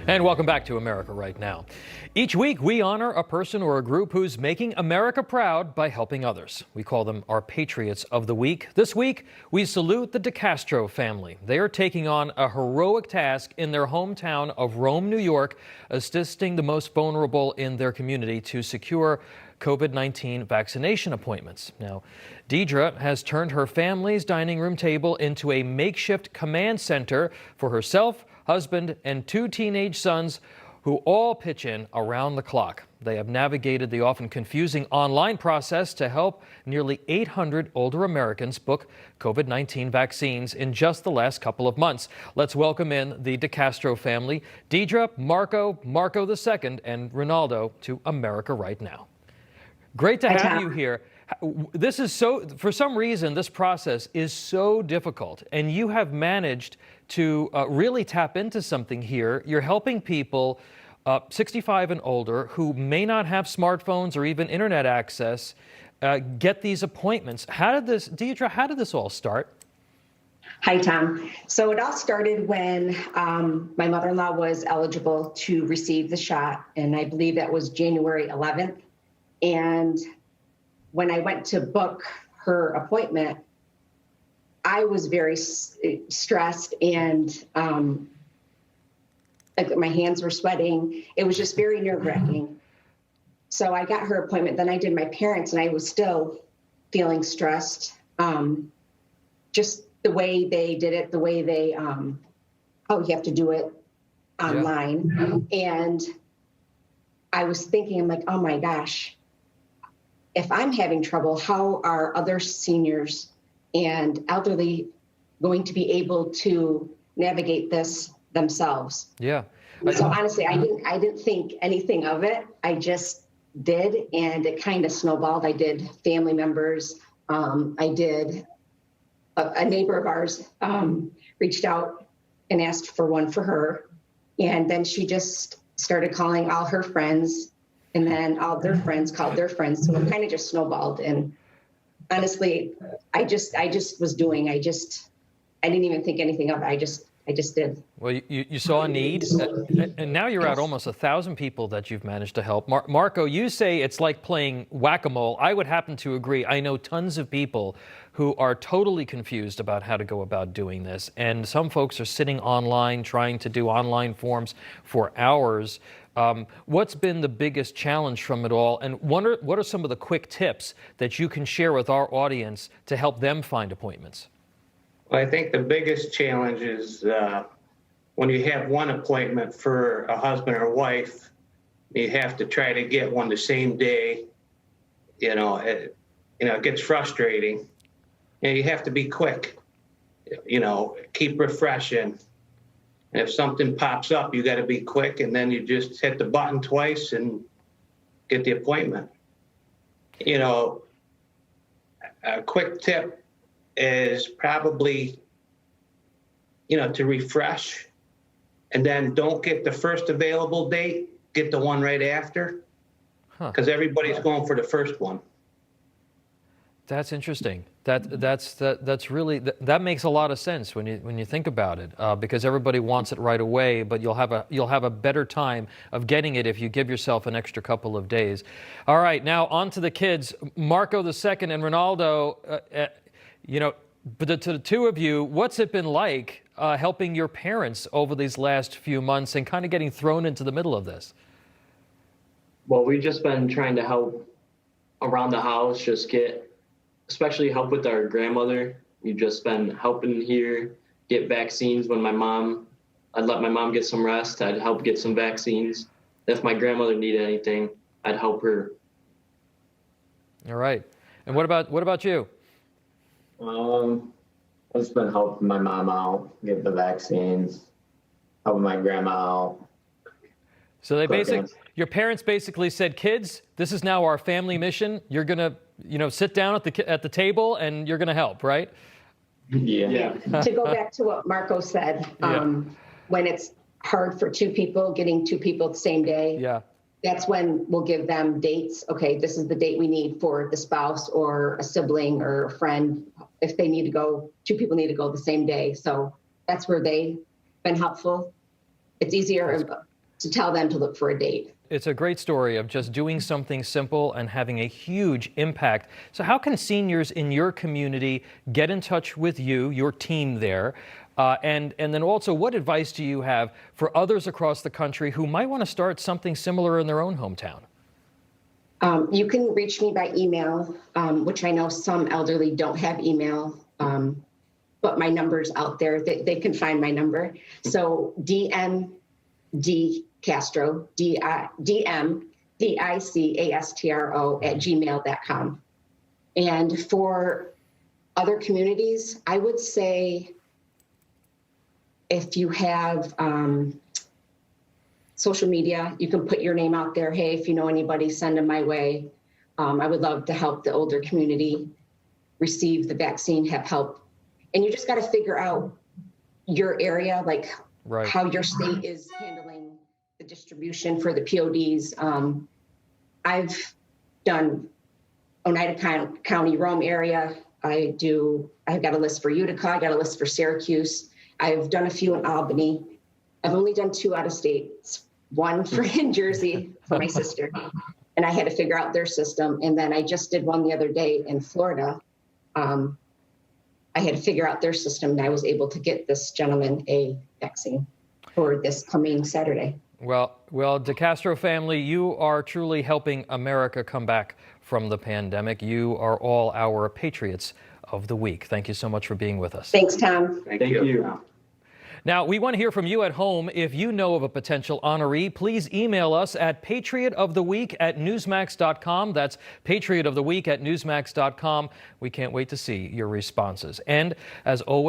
And welcome back to America Right Now. Each week, we honor a person or a group who's making America proud by helping others. We call them our Patriots of the Week. This week, we salute the DiCastro family. They are taking on a heroic task in their hometown of Rome, New York, assisting the most vulnerable in their community to secure COVID-19 vaccination appointments. Now, Deidre has turned her family's dining room table into a makeshift command center for herself, husband, and 2 teenage sons who all pitch in around the clock. They have navigated the often confusing online process to help nearly 800 older Americans book COVID-19 vaccines in just the last couple of months. Let's welcome in the DiCastro family, Deidre, Marco II, and Ronaldo to America Right Now. Great to have you here. This is for some reason, this process is so difficult, and you have managed to really tap into something here. You're helping people 65 and older who may not have smartphones or even internet access get these appointments. Deidre, how did this all start? Hi, Tom. So it all started when my mother-in-law was eligible to receive the shot, and I believe that was January 11th. And when I went to book her appointment, I was very stressed and my hands were sweating. It was just very nerve-wracking. So I got her appointment. Then I did my parents, and I was still feeling stressed. Just the way they did it, the way they, you have to do it online. Yeah. And I was thinking, I'm like, oh my gosh, if I'm having trouble, how are other seniors and elderly going to be able to navigate this themselves? Yeah. So honestly, I didn't think anything of it. I just did, and it kind of snowballed. I did family members. I did a neighbor of ours reached out and asked for one for her, and then she just started calling all her friends. And then all their friends called their friends. So it kind of just snowballed. And honestly, I just was doing, I didn't even think anything of it. I just did. Well, you saw a need, and now you're at almost 1,000 people that you've managed to help. Marco, you say it's like playing whack-a-mole. I would happen to agree. I know tons of people who are totally confused about how to go about doing this. And some folks are sitting online trying to do online forms for hours. What's been the biggest challenge from it all, and what are some of the quick tips that you can share with our audience to help them find appointments? Well, I think the biggest challenge is when you have one appointment for a husband or wife, you have to try to get one the same day. It gets frustrating. You have to be quick. Keep refreshing. And if something pops up, you got to be quick, and then you just hit the button twice and get the appointment. A quick tip is probably, to refresh, and then don't get the first available date, get the one right after, because everybody's going for the first one. That's interesting. That's really that makes a lot of sense when you think about it, because everybody wants it right away, but you'll have a better time of getting it if you give yourself an extra couple of days. All right, now on to the kids, Marco II and Ronaldo. But to the two of you, what's it been like helping your parents over these last few months and kind of getting thrown into the middle of this? Well, we've just been trying to help around the house, especially help with our grandmother. We've just been helping here get vaccines when I'd let my mom get some rest. I'd help get some vaccines. If my grandmother needed anything, I'd help her. All right. And what about you? I've just been helping my mom out, get the vaccines, helping my grandma out. So your parents basically said, kids, this is now our family mission. You're going to, sit down at the table and you're going to help, right? Yeah. To go back to what Marco said, when it's hard for two people, getting two people the same day, that's when we'll give them dates. Okay, this is the date we need for the spouse or a sibling or a friend. If they need to go, two people need to go the same day. So that's where they've been helpful. It's easier to tell them to look for a date. It's a great story of just doing something simple and having a huge impact. So how can seniors in your community get in touch with you, your team there? And then also, what advice do you have for others across the country who might want to start something similar in their own hometown? You can reach me by email, which I know some elderly don't have email, but my number's out there. They can find my number. So DM DiCastro, DM DICASTRO @gmail.com. And for other communities, I would say if you have social media, you can put your name out there. Hey, if you know anybody, send them my way. I would love to help the older community receive the vaccine, have help. And you just got to figure out your area, like Right. how your state is handling the distribution for the PODs. I've done Oneida County, Rome area. I've got a list for Utica. I got a list for Syracuse. I've done a few in Albany. I've only done 2 out of state, one for in Jersey for my sister. And I had to figure out their system. And then I just did one the other day in Florida. I had to figure out their system, and I was able to get this gentleman a vaccine for this coming Saturday. Well, DiCastro family, you are truly helping America come back from the pandemic. You are all our Patriots of the Week. Thank you so much for being with us. Thanks, Tom. Thank Thank you. you. Now, we want to hear from you at home. If you know of a potential honoree, please email us at patriotoftheweek@newsmax.com. That's patriotoftheweek@newsmax.com. We can't wait to see your responses. And as always,